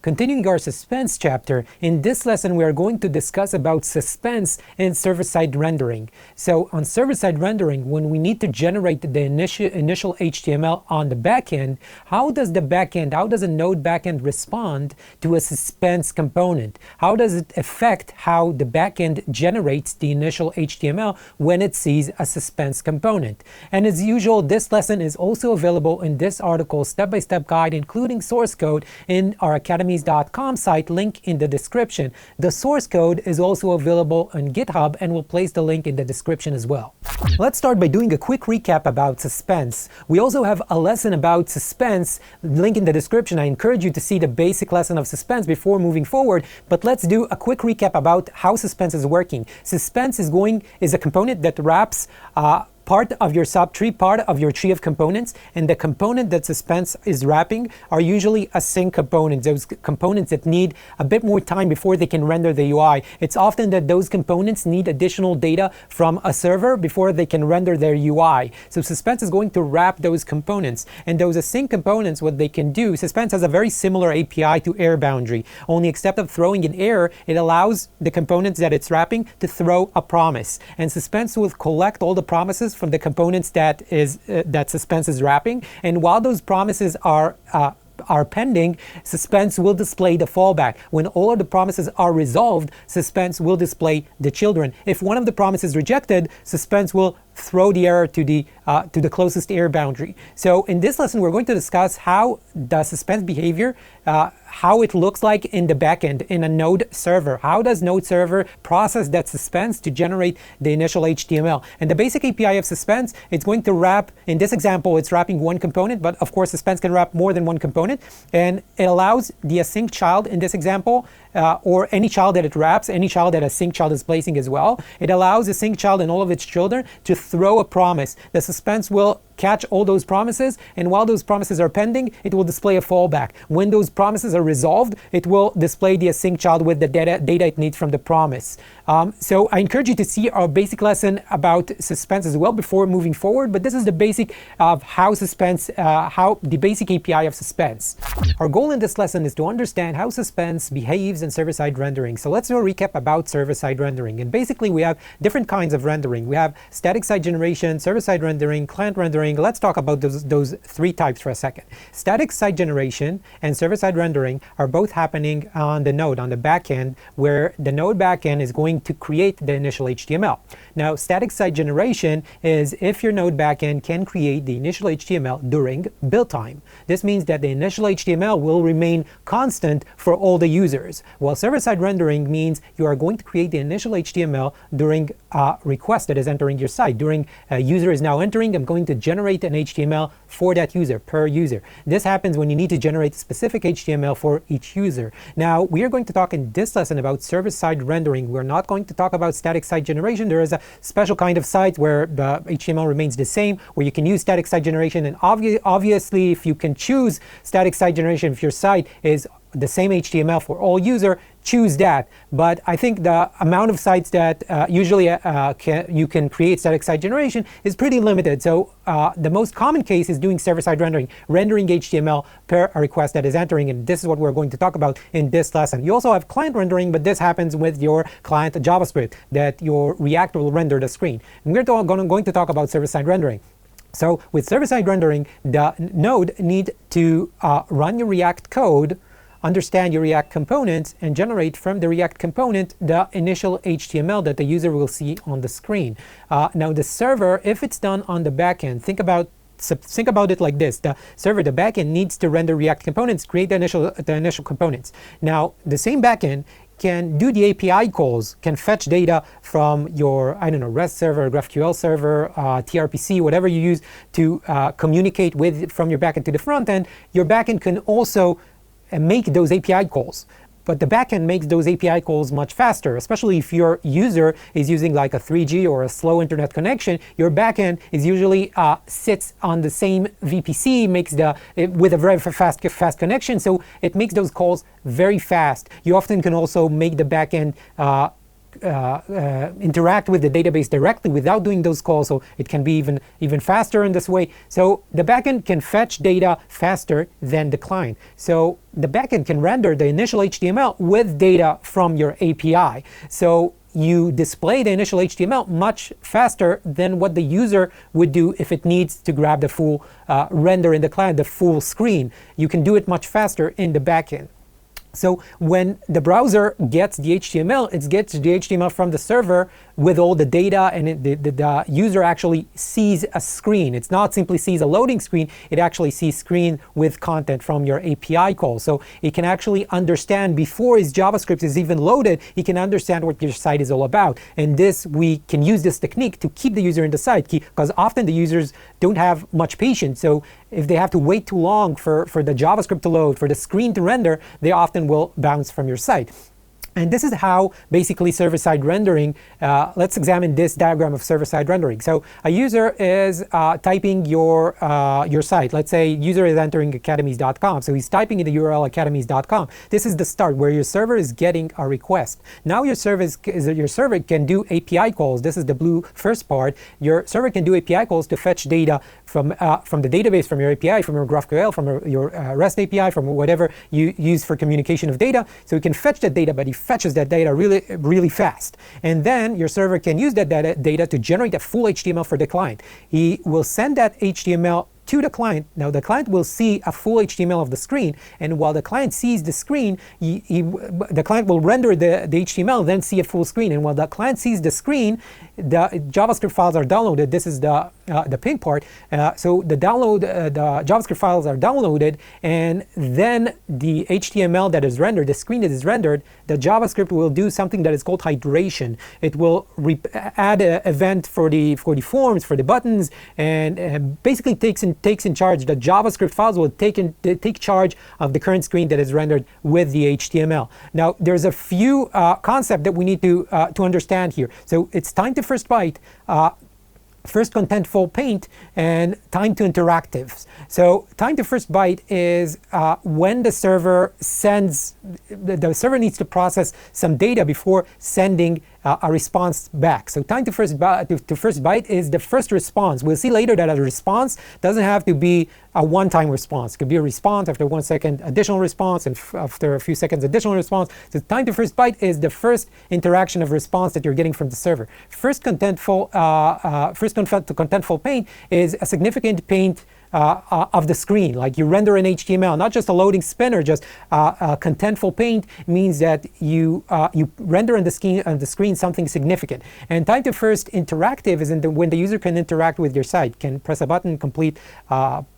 Continuing our suspense chapter, in this lesson we are going to discuss about suspense and server-side rendering. So on server-side rendering, when we need to generate the initial HTML on the backend, how does a node backend respond to a suspense component? How does it affect how the backend generates the initial HTML when it sees a suspense component? And as usual, this lesson is also available in this article, step-by-step guide, including source code in our academies.com site, link in the description. The source code is also available on GitHub, and we'll place the link in the description as well. Let's start by doing a quick recap about suspense. We also have a lesson about suspense, link in the description. I encourage you to see the basic lesson of suspense before moving forward, but let's do a quick recap about how suspense is working. Suspense is a component that wraps part of your subtree, part of your tree of components, and the component that suspense is wrapping are usually async components, those components that need a bit more time before they can render the UI. It's often that those components need additional data from a server before they can render their UI. So suspense is going to wrap those components, and those async components, what they can do, suspense has a very similar API to error boundary, only except of throwing an error, it allows the components that it's wrapping to throw a promise, and suspense will collect all the promises from the components that suspense is wrapping, and while those promises are pending, suspense will display the fallback. When all of the promises are resolved, suspense will display the children. If one of the promises is rejected, suspense will throw the error to the closest error boundary. So in this lesson, we're going to discuss how the suspense behavior, how it looks like in the backend in a node server. How does node server process that suspense to generate the initial HTML? And the basic API of suspense, it's going to wrap, in this example, it's wrapping one component, but of course suspense can wrap more than one component, and it allows the async child in this example, or any child that it wraps, any child that a sync child is placing as well. It allows the sync child and all of its children to throw a promise. The suspense will catch all those promises, and while those promises are pending, it will display a fallback. When those promises are resolved, it will display the async child with the data it needs from the promise. So I encourage you to see our basic lesson about suspense as well before moving forward, but this is the basic of how the basic API of suspense. Our goal in this lesson is to understand how suspense behaves in server-side rendering. So let's do a recap about server-side rendering. And basically we have different kinds of rendering. We have static site generation, server-side rendering, client rendering. Let's talk about those three types for a second. Static site generation and server-side rendering are both happening on the node, on the backend, where the node backend is going to create the initial HTML. Now, static site generation is if your node backend can create the initial HTML during build time. This means that the initial HTML will remain constant for all the users, while server-side rendering means you are going to create the initial HTML during a request that is entering your site. During a user is now entering, I'm going to generate an HTML for that user, per user. This happens when you need to generate specific HTML for each user. Now, we are going to talk in this lesson about server-side rendering. We're not going to talk about static site generation. There is a special kind of site where the HTML remains the same, where you can use static site generation, and obviously if you can choose static site generation, if your site is the same HTML for all user, choose that. But I think the amount of sites that usually you can create static site generation is pretty limited. So the most common case is doing server-side rendering HTML per a request that is entering, and this is what we're going to talk about in this lesson. You also have client rendering, but this happens with your client JavaScript, that your React will render the screen. And we're going to talk about server-side rendering. So with server-side rendering, the node need to run your React code, understand your React components, and generate from the React component the initial HTML that the user will see on the screen. Now the server, if it's done on the backend, think about it like this. The server, the backend, needs to render React components, create the initial components. Now the same backend can do the API calls, can fetch data from your, I don't know, REST server, GraphQL server, TRPC, whatever you use to communicate with from your backend to the front end. Your backend can also make those API calls. But the backend makes those API calls much faster, especially if your user is using like a 3G or a slow internet connection. Your backend is usually sits on the same VPC, with a very fast connection, so it makes those calls very fast. You often can also make the backend interact with the database directly without doing those calls, so it can be even faster in this way. So the backend can fetch data faster than the client. So the backend can render the initial HTML with data from your API. So you display the initial HTML much faster than what the user would do if it needs to grab the full render in the client, the full screen. You can do it much faster in the backend. So when the browser gets the HTML, it gets the HTML from the server with all the data, and the user actually sees a screen. It's not simply sees a loading screen, it actually sees screen with content from your API call. So it can actually understand before his JavaScript is even loaded, he can understand what your site is all about. And this, we can use this technique to keep the user in the site, because often the users don't have much patience. So if they have to wait too long for the JavaScript to load, for the screen to render, they often will bounce from your site. And this is how basically server-side rendering, let's examine this diagram of server-side rendering. So a user is typing your site. Let's say user is entering academies.com. So he's typing in the URL academies.com. This is the start where your server is getting a request. Now your server can do API calls. This is the blue first part. Your server can do API calls to fetch data from the database, from your API, from your GraphQL, from your REST API, from whatever you use for communication of data. So he can fetch that data, but he fetches that data really fast. And then your server can use that data to generate a full HTML for the client. He will send that HTML to the client. Now the client will see a full HTML of the screen, and while the client sees the screen, the client will render the HTML, then see a full screen. And while the client sees the screen, the JavaScript files are downloaded. This is the pink part. So the JavaScript files are downloaded, and then the HTML that is rendered, the screen that is rendered, the JavaScript will do something that is called hydration. It will add an event for the forms, for the buttons, and basically takes in charge. The JavaScript files will take charge of the current screen that is rendered with the HTML. Now there's a few concepts that we need to understand here. So it's time to first byte, first contentful paint, and time to interactives. So time to first byte is when the server sends, the server needs to process some data before sending a response back. So time to first byte is the first response. We'll see later that a response doesn't have to be a one-time response. It could be a response after 1 second, additional response, and after a few seconds, additional response. So time to first byte is the first interaction of response that you're getting from the server. First contentful paint is a significant paint of the screen. Like you render an HTML, not just a loading spinner, just a contentful paint means that you render on the screen something significant. And time to first interactive is when the user can interact with your site, can press a button, complete,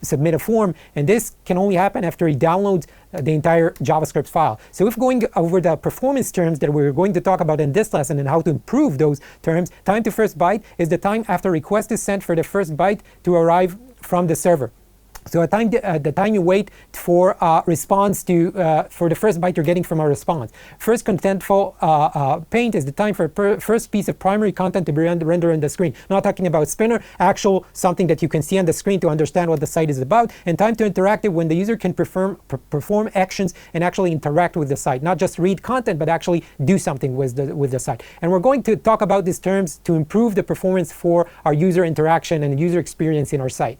submit a form, and this can only happen after he downloads the entire JavaScript file. So if going over the performance terms that we're going to talk about in this lesson and how to improve those terms, time to first byte is the time after request is sent for the first byte to arrive from the server. So the time you wait for response for the first byte you're getting from a response. First contentful paint is the time for first piece of primary content to be rendered on the screen. Not talking about spinner, actual something that you can see on the screen to understand what the site is about. And time to interactive, when the user can perform actions and actually interact with the site. Not just read content, but actually do something with the site. And we're going to talk about these terms to improve the performance for our user interaction and user experience in our site.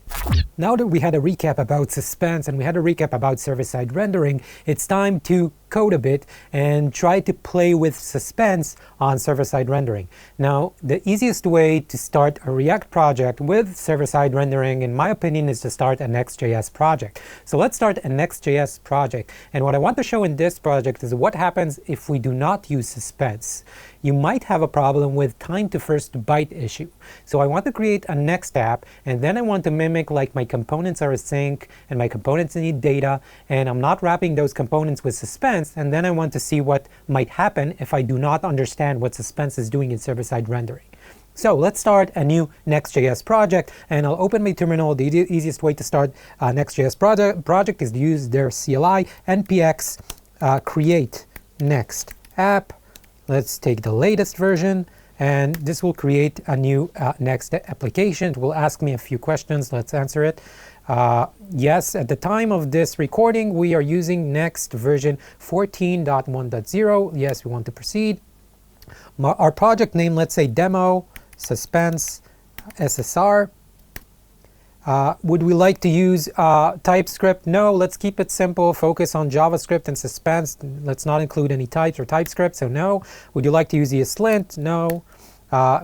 Now that we had a recap about Suspense and we had a recap about server-side rendering, it's time to code a bit and try to play with Suspense on server-side rendering. Now, the easiest way to start a React project with server-side rendering, in my opinion, is to start a NextJS project. So let's start a NextJS project. And what I want to show in this project is what happens if we do not use Suspense. You might have a problem with time to first byte issue. So I want to create a next app, and then I want to mimic like my components are async and my components need data, and I'm not wrapping those components with Suspense, and then I want to see what might happen if I do not understand what Suspense is doing in server-side rendering. So let's start a new NextJS project, and I'll open my terminal. The easiest way to start a NextJS project is to use their CLI npx create next app. Let's take the latest version, and this will create a new next application. It will ask me a few questions. Let's answer it. Yes, at the time of this recording, we are using Next version 14.1.0. Yes, we want to proceed. our project name, let's say demo suspense SSR. Would we like to use TypeScript? No, let's keep it simple. Focus on JavaScript and Suspense. Let's not include any types or TypeScript, so no. Would you like to use ESLint? No.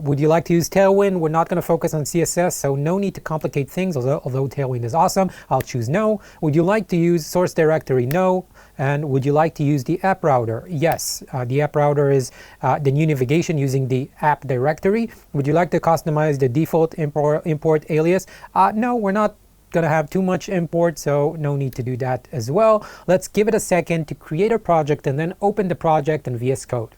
Would you like to use Tailwind? We're not going to focus on CSS, so no need to complicate things, although Tailwind is awesome. I'll choose no. Would you like to use source directory? No. And would you like to use the app router? Yes. The app router is the new navigation using the app directory. Would you like to customize the default import alias? No, we're not going to have too much import, so no need to do that as well. Let's give it a second to create a project and then open the project in VS Code.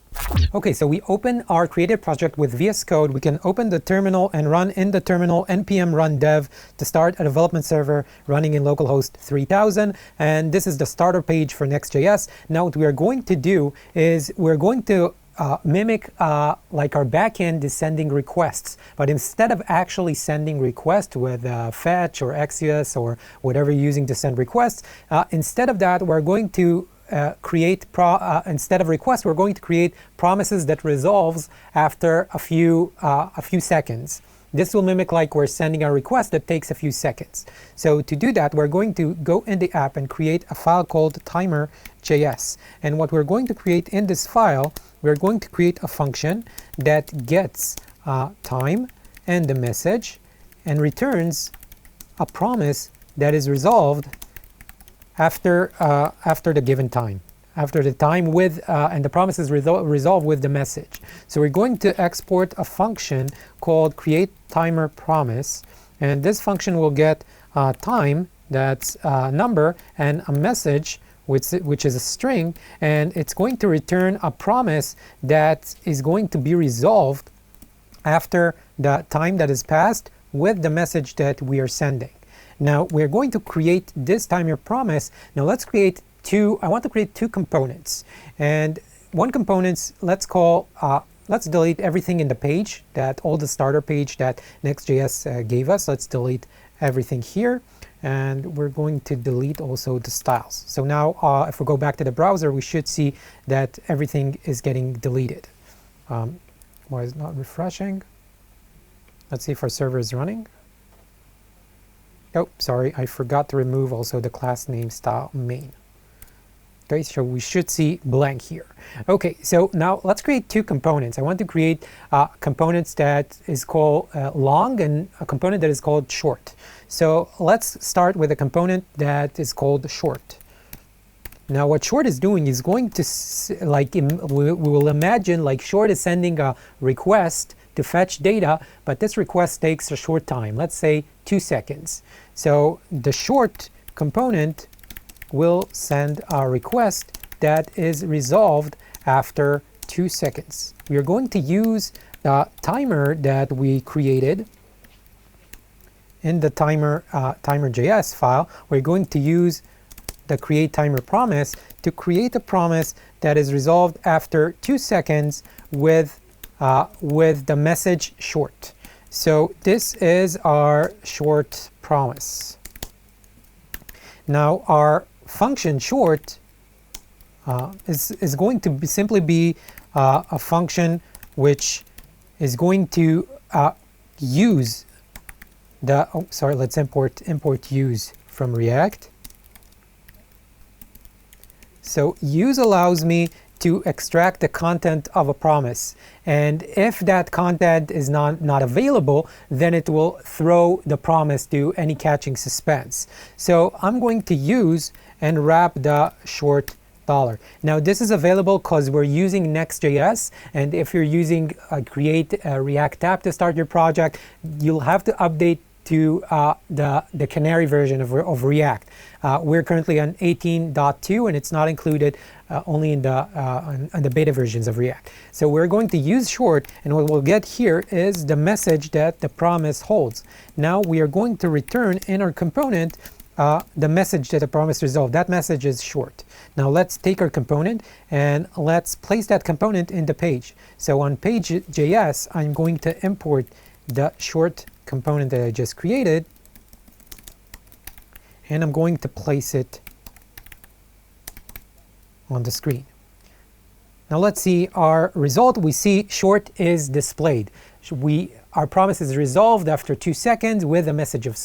Okay, so we open our created project with VS Code. We can open the terminal and run in the terminal npm run dev to start a development server running in localhost 3000. And this is the starter page for Next.js. Now what we are going to do is we're going to mimic like our backend is sending requests, but instead of actually sending requests with fetch or Axios or whatever you're using to send requests, instead of that, we're going to instead of requests, we're going to create promises that resolves after a few seconds. This will mimic like we're sending a request that takes a few seconds. So to do that, we're going to go in the app and create a file called timer.js. And what we're going to create in this file, we're going to create a function that gets time and the message and returns a promise that is resolved after the given time, after the time with and the promise is resolved with the message. So we're going to export a function called createTimerPromise, and this function will get time, that's a number, and a message which is a string, and it's going to return a promise that is going to be resolved after the time that is passed with the message that we are sending. Now we're going to create this timer promise. Now let's create I want to create two components, and one component let's delete everything in the page, all the starter page that Next.js gave us. Let's delete everything here, and we're going to delete also the styles. So now if we go back to the browser, we should see that everything is getting deleted. Why is it not refreshing? Let's see if our server is running. Oh, sorry, I forgot to remove also the class name style main. Okay, so we should see blank here. Okay, so now let's create two components. I want to create components that is called long and a component that is called short. So let's start with a component that is called short. Now what short is doing is going to, we will imagine like short is sending a request to fetch data, but this request takes a short time, let's say 2 seconds. So the short component will send a request that is resolved after 2 seconds. We are going to use the timer that we created in the timer.js file. We're going to use the createTimerPromise to create a promise that is resolved after 2 seconds with the message short. So this is our short promise. Now our function short is going to simply be a function which is going to use the, let's import use from React. So use allows me to extract the content of a promise, and if that content is not available, then it will throw the promise to any catching suspense. So I'm going to use and wrap the short $. Now this is available because we're using Next.js, and if you're using create a React app to start your project, you'll have to update to the Canary version of React. We're currently on 18.2, and it's not included only in the beta versions of React. So we're going to use short, and what we'll get here is the message that the promise holds. Now we are going to return in our component the message that the promise resolved. That message is short. Now let's take our component and let's place that component in the page. So on page.js, I'm going to import the short component that I just created, and I'm going to place it on the screen. Now let's see our result. We see short is displayed. Our promise is resolved after 2 seconds with a message of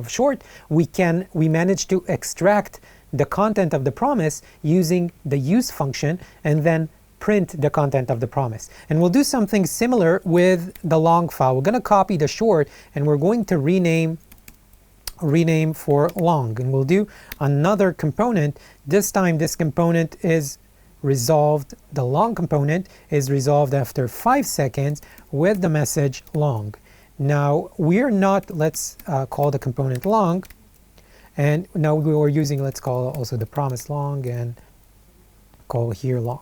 short. We managed to extract the content of the promise using the use function and then print the content of the promise. And we'll do something similar with the long file. We're going to copy the short and we're going to rename for long, and we'll do another component. This time this component is resolved, the long component is resolved after 5 seconds with the message long. Now we're not, let's call the component long, and now we were using, let's call also the promise long and call here long.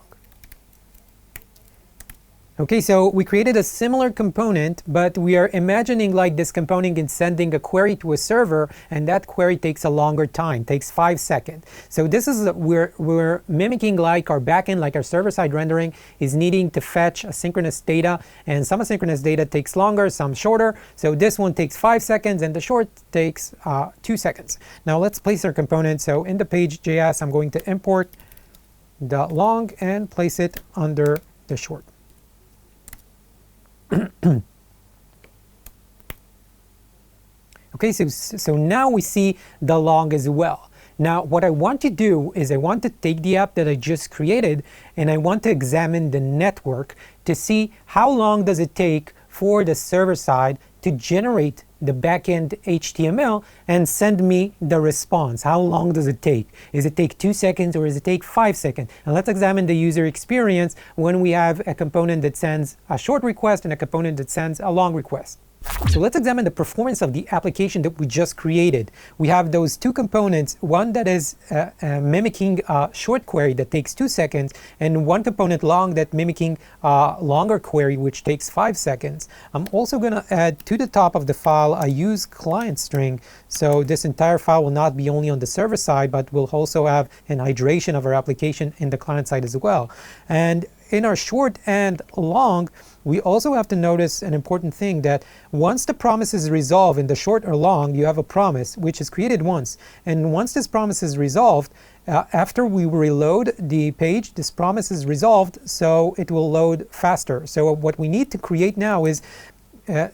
Okay, so we created a similar component, but we are imagining like this component is sending a query to a server, and that query takes a longer time, takes 5 seconds. So this is, we're mimicking like our backend, like our server-side rendering is needing to fetch asynchronous data, and some asynchronous data takes longer, some shorter. So this one takes 5 seconds, and the short takes 2 seconds. Now let's place our component. So in the page.js, I'm going to import the long and place it under the short. Okay, so now we see the long as well. Now what I want to do is I want to take the app that I just created and I want to examine the network to see how long does it take for the server side to generate the backend HTML and send me the response. How long does it take? Is it take 2 seconds or does it take 5 seconds? And let's examine the user experience when we have a component that sends a short request and a component that sends a long request. So let's examine the performance of the application that we just created. We have those two components, one that is mimicking a short query that takes 2 seconds, and one component long that mimicking a longer query which takes 5 seconds. I'm also going to add to the top of the file a use client string, so this entire file will not be only on the server side, but we'll also have an iteration of our application in the client side as well. And in our short and long, we also have to notice an important thing, that once the promise is resolved in the short or long, you have a promise which is created once. And once this promise is resolved, after we reload the page, this promise is resolved, so it will load faster. So what we need to create now is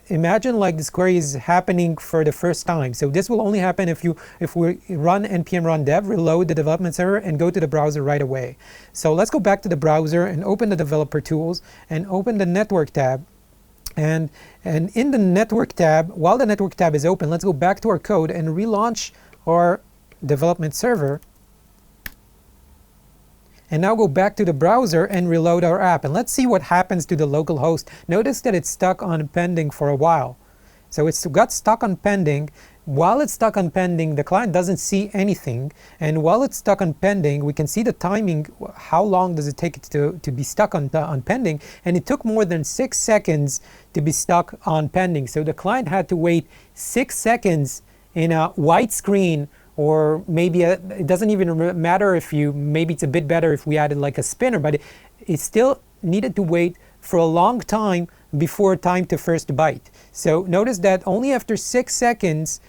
imagine like this query is happening for the first time. So this will only happen if we run npm run dev, reload the development server, and go to the browser right away. So let's go back to the browser and open the developer tools and open the network tab. And in the network tab, while the network tab is open, let's go back to our code and relaunch our development server. And now go back to the browser and reload our app. And let's see what happens to the local host. Notice that it's stuck on pending for a while. So it's got stuck on pending. While it's stuck on pending, the client doesn't see anything. And while it's stuck on pending, we can see the timing. How long does it take it to be stuck on pending? And it took more than 6 seconds to be stuck on pending. So the client had to wait 6 seconds in a white screen, or maybe it doesn't even matter if maybe it's a bit better if we added like a spinner, but it still needed to wait for a long time before time to first byte. So notice that only after 6 seconds,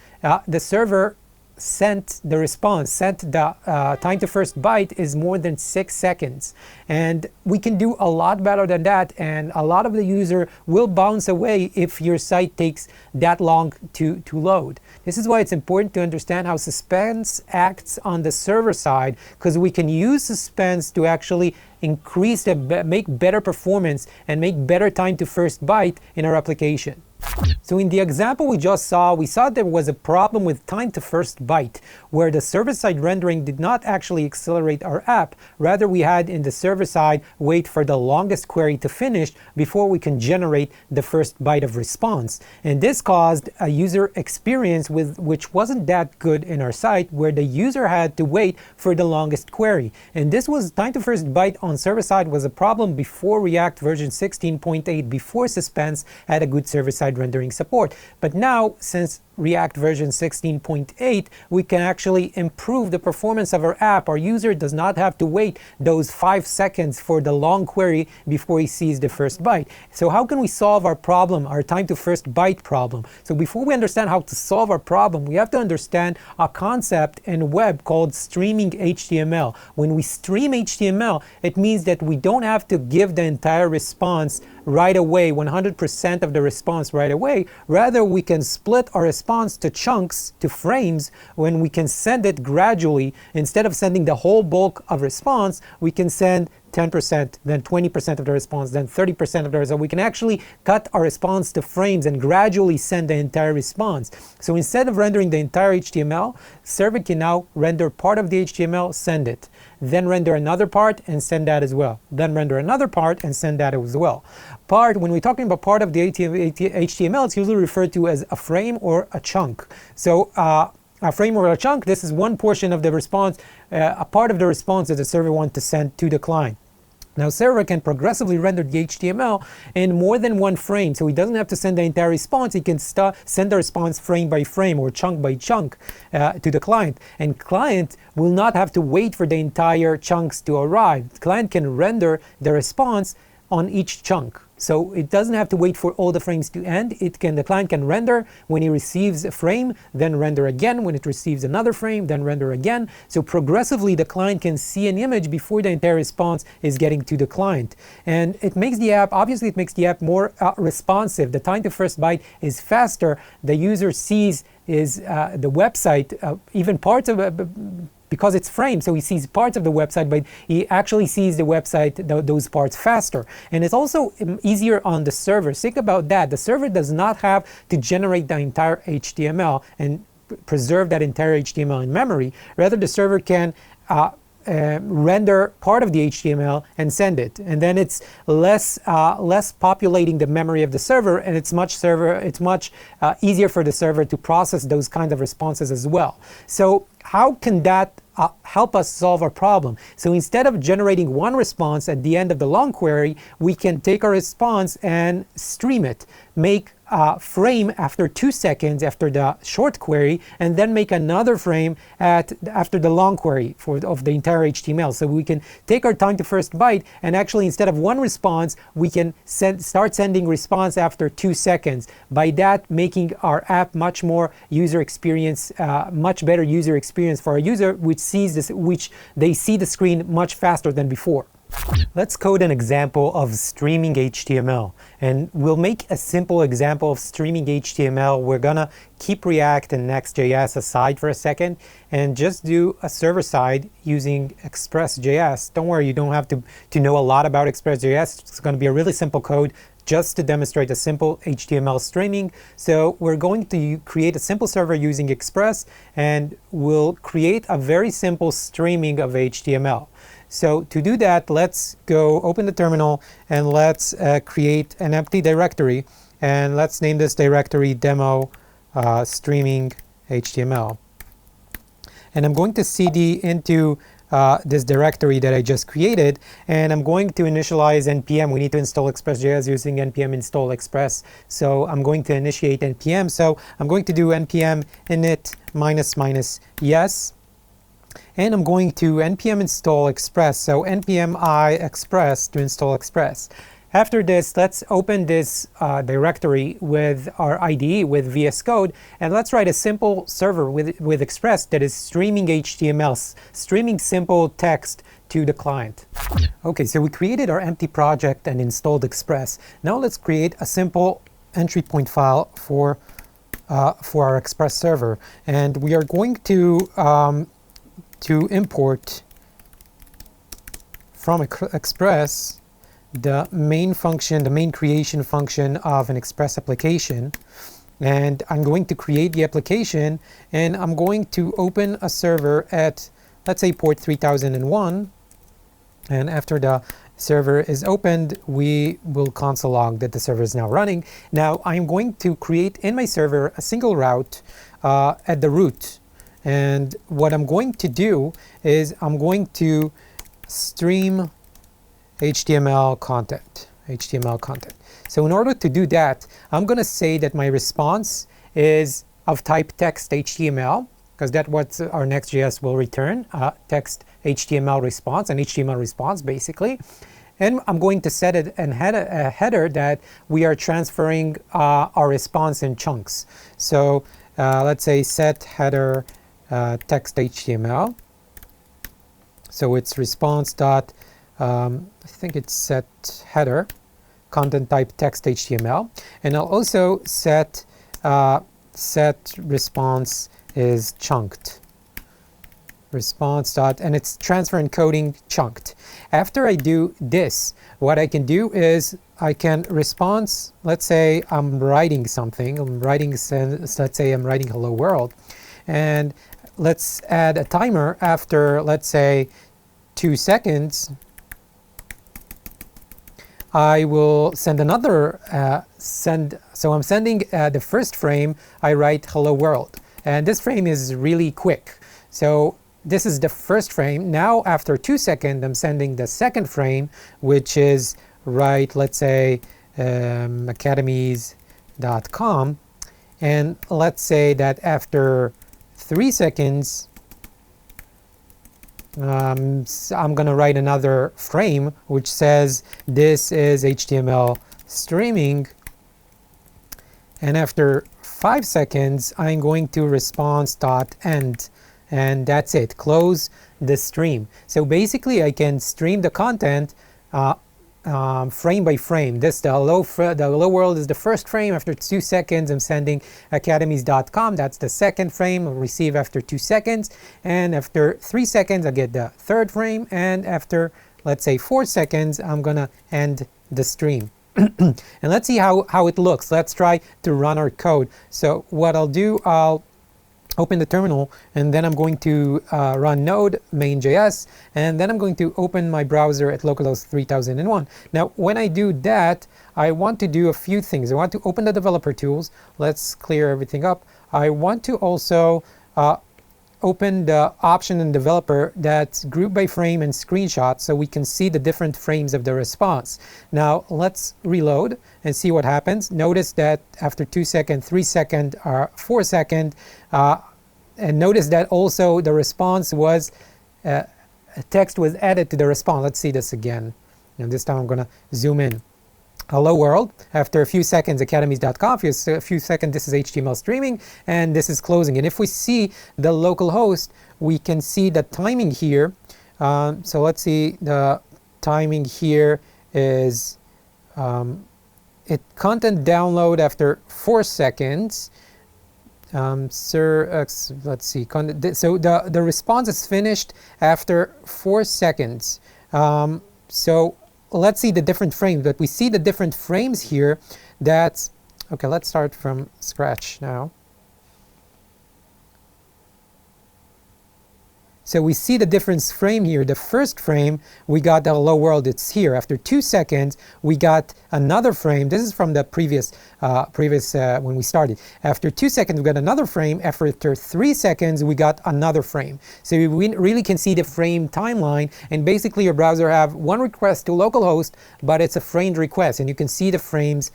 the server sent the response, sent the time to first byte is more than 6 seconds. And we can do a lot better than that, and a lot of the user will bounce away if your site takes that long to load. This is why it's important to understand how Suspense acts on the server side, because we can use Suspense to actually increase make better performance and make better time to first byte in our application. So in the example we just saw, we saw there was a problem with time to first byte, where the server-side rendering did not actually accelerate our app. Rather, we had in the server side wait for the longest query to finish before we can generate the first byte of response. And this caused a user experience which wasn't that good in our site, where the user had to wait for the longest query. And this was time to first byte on server side was a problem before React version 16.8, before Suspense had a good server-side rendering support. But now, since React version 16.8, we can actually improve the performance of our app. Our user does not have to wait those 5 seconds for the long query before he sees the first byte. So how can we solve our problem, our time to first byte problem? So before we understand how to solve our problem, we have to understand a concept in web called streaming HTML. When we stream HTML, it means that we don't have to give the entire response right away, 100% of the response right away. Rather, we can split our response to chunks, to frames, when we can send it gradually. Instead of sending the whole bulk of response, we can send 10%, then 20% of the response, then 30% of the response. We can actually cut our response to frames and gradually send the entire response. So instead of rendering the entire HTML, server can now render part of the HTML, send it. Then render another part and send that as well. Then render another part and send that as well. When we're talking about part of the HTML, it's usually referred to as a frame or a chunk. So a frame or a chunk, this is one portion of the response, a part of the response that the server wants to send to the client. Now, server can progressively render the HTML in more than one frame, so he doesn't have to send the entire response. He can send the response frame by frame or chunk by chunk to the client. And client will not have to wait for the entire chunks to arrive. The client can render the response on each chunk. So it doesn't have to wait for all the frames to end. The client can render when he receives a frame, then render again when it receives another frame, then render again. So progressively the client can see an image before the entire response is getting to the client. And it makes the app, obviously it makes the app more responsive. The time to first byte is faster. The user sees the website, even parts of it, because it's framed, so he sees parts of the website, but he actually sees the website, those parts faster. And it's also easier on the server. Think about that. The server does not have to generate the entire HTML and preserve that entire HTML in memory. Rather, the server can render part of the HTML and send it, and then it's less populating the memory of the server, and it's much easier for the server to process those kinds of responses as well. So how can that help us solve our problem? So instead of generating one response at the end of the long query, we can take our response and stream it, make a frame after 2 seconds after the short query, and then make another frame after the long query of the entire HTML. So we can take our time to first byte, and actually instead of one response, we can start sending response after 2 seconds. By that, making our app much more user experience, much better user experience for our user, which they see the screen much faster than before. Let's code an example of streaming HTML, and we'll make a simple example of streaming HTML. We're gonna keep React and Next.js aside for a second and just do a server side using ExpressJS. Don't worry, you don't have to know a lot about ExpressJS. It's gonna be a really simple code just to demonstrate a simple HTML streaming. So we're going to create a simple server using Express, and we'll create a very simple streaming of HTML. So to do that, let's go open the terminal and let's create an empty directory, and let's name this directory demo streaming HTML. And I'm going to cd into this directory that I just created, and I'm going to initialize npm. We need to install ExpressJS using npm install express. So I'm going to initiate npm. So I'm going to do npm init -- yes. And I'm going to npm install express. So npm I express to install express. After this, let's open this directory with our IDE, with VS Code, and let's write a simple server with Express that is streaming HTML, streaming simple text to the client. Okay, so we created our empty project and installed Express. Now let's create a simple entry point file for our Express server, and we are going to import from Express the main function, the main creation function of an Express application. And I'm going to create the application, and I'm going to open a server at, let's say, port 3001. And after the server is opened, we will console log that the server is now running. Now I'm going to create in my server a single route at the root. And what I'm going to do is I'm going to stream HTML content. So in order to do that, I'm going to say that my response is of type text HTML, because that's what our Next.js will return, text HTML response, an HTML response basically. And I'm going to set it and a header that we are transferring our response in chunks. So let's say set header text HTML. So it's response dot, I think it's set header, content type text HTML. And I'll also set response is chunked. Response dot, and it's transfer encoding chunked. After I do this, what I can do is I can response, let's say I'm writing something, let's say I'm writing hello world, and let's add a timer after, let's say, 2 seconds. I will send another, so I'm sending the first frame, I write hello world. And this frame is really quick. So this is the first frame. Now after 2 seconds, I'm sending the second frame, which is write, let's say, academies.com. And let's say that after 3 seconds, I'm going to write another frame which says this is HTML streaming. And after 5 seconds, I'm going to response.end. And that's it. Close the stream. So basically, I can stream the content frame by frame. The hello world is the first frame. After 2 seconds, I'm sending academies.com. That's the second frame. I'll receive after 2 seconds. And after 3 seconds, I get the third frame. And after, let's say, 4 seconds, I'm going to end the stream. And let's see how it looks. Let's try to run our code. So what I'll do, I'll open the terminal, and then I'm going to run node main.js, and then I'm going to open my browser at localhost 3001. Now, when I do that, I want to do a few things. I want to open the developer tools. Let's clear everything up. I want to also open the option in developer that's group by frame and screenshot, so we can see the different frames of the response. Now let's reload and see what happens. Notice that after 2 seconds, 3 seconds, 4 seconds, and notice that also the response was, text was added to the response. Let's see this again. And this time I'm going to zoom in. Hello world. After a few seconds, academies.com. A few seconds, this is HTML streaming, and this is closing. And if we see the local host, we can see the timing here. So let's see, the timing here is content download after 4 seconds. Let's see. So the response is finished after 4 seconds. So let's see the different frames, but we see the different frames here. That's okay. Let's start from scratch now. So we see the different frame here. The first frame, we got the hello world, it's here. After 2 seconds, we got another frame. This is from the previous when we started. After 2 seconds, we got another frame. After 3 seconds, we got another frame. So we really can see the frame timeline, and basically your browser have one request to localhost, but it's a framed request, and you can see the frames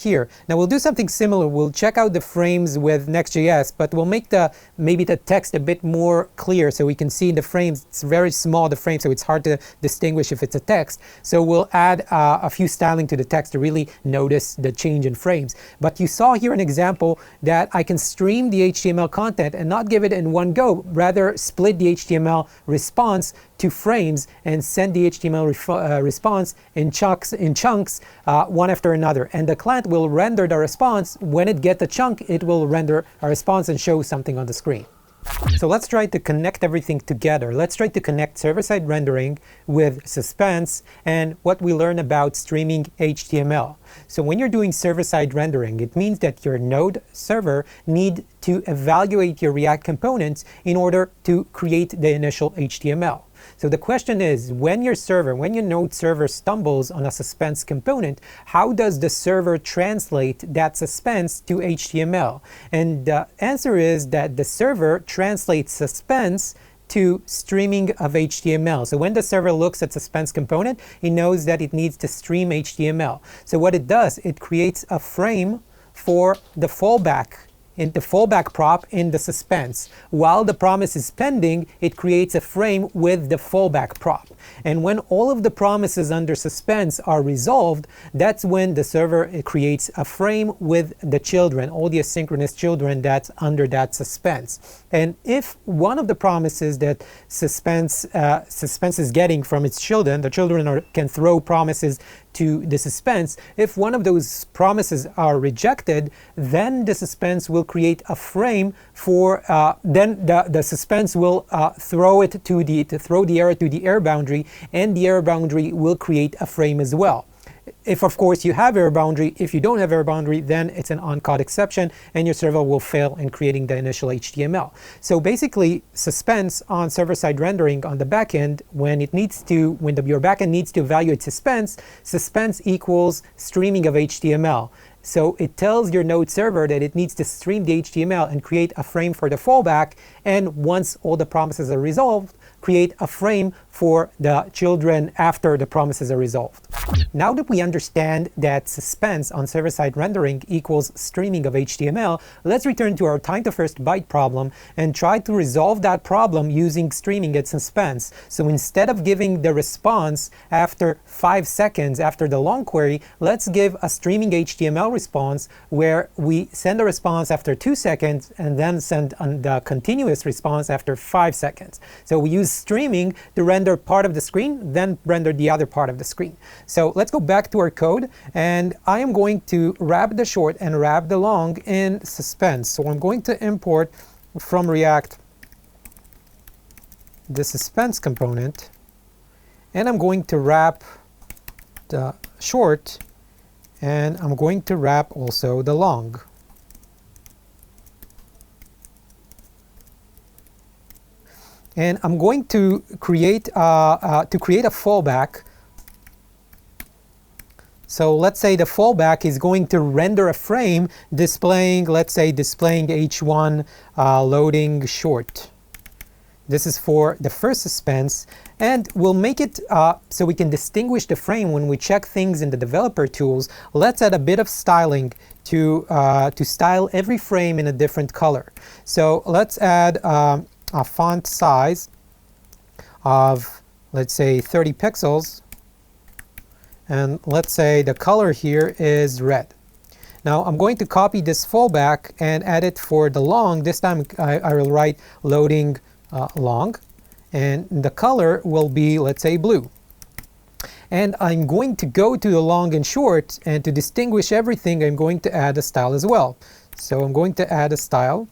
here. Now we'll do something similar. We'll check out the frames with Next.js, but we'll make maybe the text a bit more clear so we can see the frames. It's very small, the frame, so it's hard to distinguish if it's a text. So we'll add a few styling to the text to really notice the change in frames. But you saw here an example that I can stream the HTML content and not give it in one go, rather split the HTML response to frames and send the HTML response in chunks, one after another. And the client will render the response. When it gets a chunk, it will render a response and show something on the screen. So let's try to connect everything together. Let's try to connect server-side rendering with Suspense and what we learn about streaming HTML. So when you're doing server-side rendering, it means that your node server need to evaluate your React components in order to create the initial HTML. So the question is, when your node server stumbles on a Suspense component, how does the server translate that Suspense to HTML? And the answer is that the server translates Suspense to streaming of HTML. So when the server looks at Suspense component, it knows that it needs to stream HTML. So what it does, it creates a frame for the fallback in the fallback prop in the suspense. While the promise is pending, it creates a frame with the fallback prop. And when all of the promises under suspense are resolved, that's when the server creates a frame with the children, all the asynchronous children that's under that suspense. And if one of the promises that suspense is getting from its children, the children can throw promises to the suspense. If one of those promises are rejected, then the suspense will create a frame for, then the suspense will throw the error to the error boundary, and the error boundary will create a frame as well. If, of course, you have error boundary. If you don't have error boundary, then it's an on-caught exception, and your server will fail in creating the initial HTML. So basically, suspense on server-side rendering on the backend, when your backend needs to evaluate suspense, suspense equals streaming of HTML. So it tells your node server that it needs to stream the HTML and create a frame for the fallback, and once all the promises are resolved, create a frame for the children after the promises are resolved. Now that we understand that suspense on server-side rendering equals streaming of HTML, let's return to our time to first byte problem and try to resolve that problem using streaming at suspense. So instead of giving the response after 5 seconds after the long query, let's give a streaming HTML response where we send a response after 2 seconds and then send the continuous response after 5 seconds. So we use streaming to render part of the screen, then render the other part of the screen. So let's go back to our code, and I am going to wrap the short and wrap the long in suspense. So I'm going to import from React the suspense component, and I'm going to wrap the short, and I'm going to wrap also the long. And I'm going to create a fallback. So let's say the fallback is going to render a frame displaying, let's say, displaying h1 loading short. This is for the first suspense, and we'll make it so we can distinguish the frame when we check things in the developer tools. Let's add a bit of styling to style every frame in a different color. So let's add a font size of, let's say, 30 pixels, and let's say the color here is red. Now I'm going to copy this fallback and add it for the long. This time I will write loading long, and the color will be, let's say, blue. And I'm going to go to the long and short, and to distinguish everything, I'm going to add a style as well. So I'm going to add a style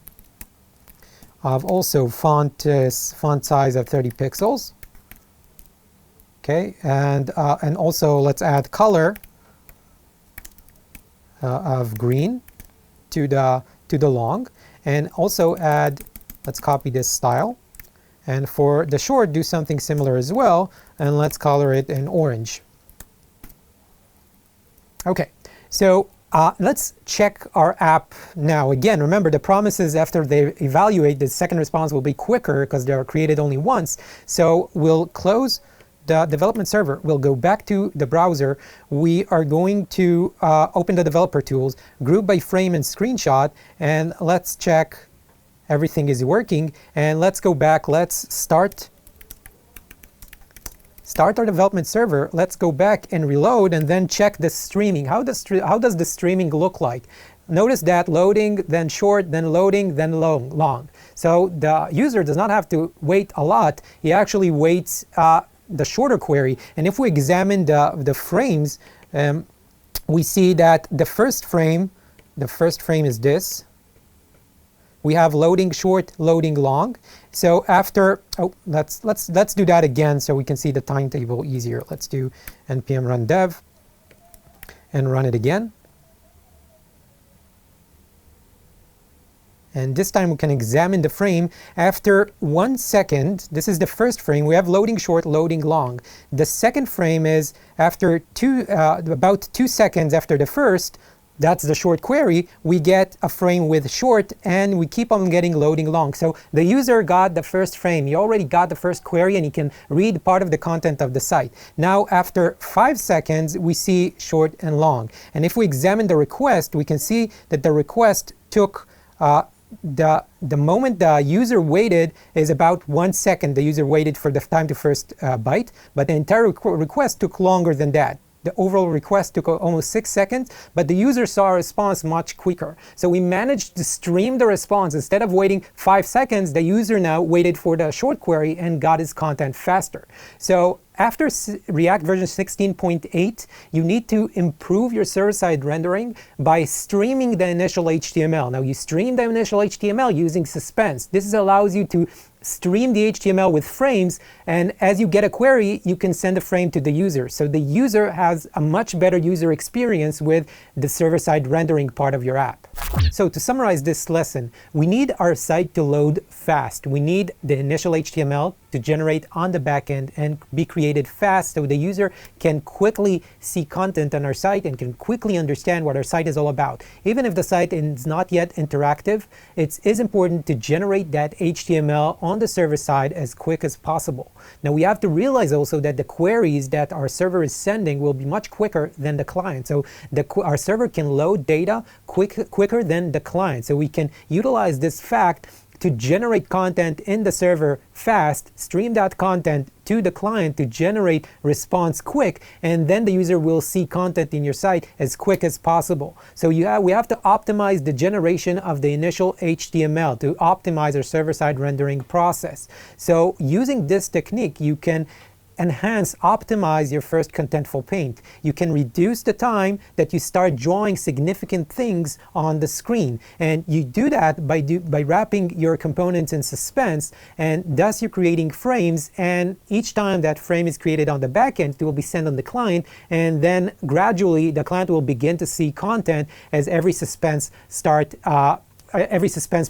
of also font size of 30 pixels. Okay, and also let's add color of green to the long, and also add, let's copy this style, and for the short do something similar as well, and let's color it in orange. Okay, so let's check our app now. Again, remember, the promises after they evaluate, the second response will be quicker because they are created only once. So we'll close the development server. We'll go back to the browser. We are going to open the developer tools, group by frame and screenshot, and let's check everything is working. And let's go back. Let's start our development server. Let's go back and reload, and then check the streaming. How does the streaming look like? Notice that loading, then short, then loading, then long. So the user does not have to wait a lot. He actually waits the shorter query. And if we examine the frames, we see that the first frame is this. We have loading short, loading long. So after, let's do that again so we can see the timetable easier. Let's do npm run dev and run it again. And this time we can examine the frame. After 1 second, this is the first frame, we have loading short, loading long. The second frame is after about 2 seconds after the first. That's the short query. We get a frame with short, and we keep on getting loading long. So the user got the first frame. He already got the first query, and he can read part of the content of the site. Now, after 5 seconds, we see short and long. And if we examine the request, we can see that the request took the moment the user waited is about 1 second. The user waited for the time to first byte, but the entire request took longer than that. The overall request took almost 6 seconds, but the user saw a response much quicker. So we managed to stream the response. Instead of waiting 5 seconds, the user now waited for the short query and got his content faster. So after React version 16.8, you need to improve your server-side rendering by streaming the initial HTML. Now you stream the initial HTML using Suspense. This allows you to stream the HTML with frames, and as you get a query, you can send a frame to the user. So the user has a much better user experience with the server-side rendering part of your app. So to summarize this lesson, we need our site to load fast. We need the initial HTML to generate on the backend and be created fast so the user can quickly see content on our site and can quickly understand what our site is all about. Even if the site is not yet interactive, it is important to generate that HTML on the server side as quick as possible. Now we have to realize also that the queries that our server is sending will be much quicker than the client. So our server can load data quicker than the client. So we can utilize this fact to generate content in the server fast, stream that content to the client to generate response quick, and then the user will see content in your site as quick as possible. So we have to optimize the generation of the initial HTML to optimize our server-side rendering process. So using this technique, you can optimize your first contentful paint. You can reduce the time that you start drawing significant things on the screen. And you do that by wrapping your components in Suspense, and thus you're creating frames, and each time that frame is created on the backend, it will be sent on the client, and then gradually the client will begin to see content as every Suspense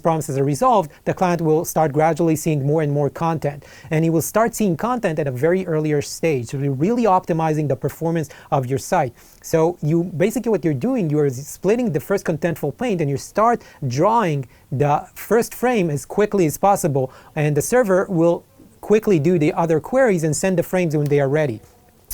promises are resolved. The client will start gradually seeing more and more content. And he will start seeing content at a very earlier stage. So you're really optimizing the performance of your site. So basically what you're doing, you're splitting the first contentful paint and you start drawing the first frame as quickly as possible. And the server will quickly do the other queries and send the frames when they are ready.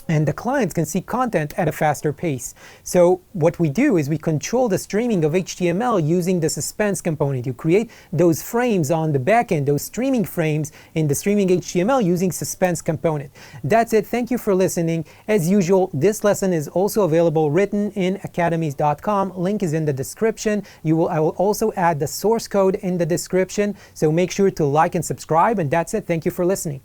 And the clients can see content at a faster pace. So what we do is we control the streaming of HTML using the Suspense component. You create those frames on the backend, those streaming frames in the streaming HTML using Suspense component. That's it. Thank you for listening. As usual, this lesson is also available written in academies.com. Link is in the description. I will also add the source code in the description. So make sure to like and subscribe. And that's it. Thank you for listening.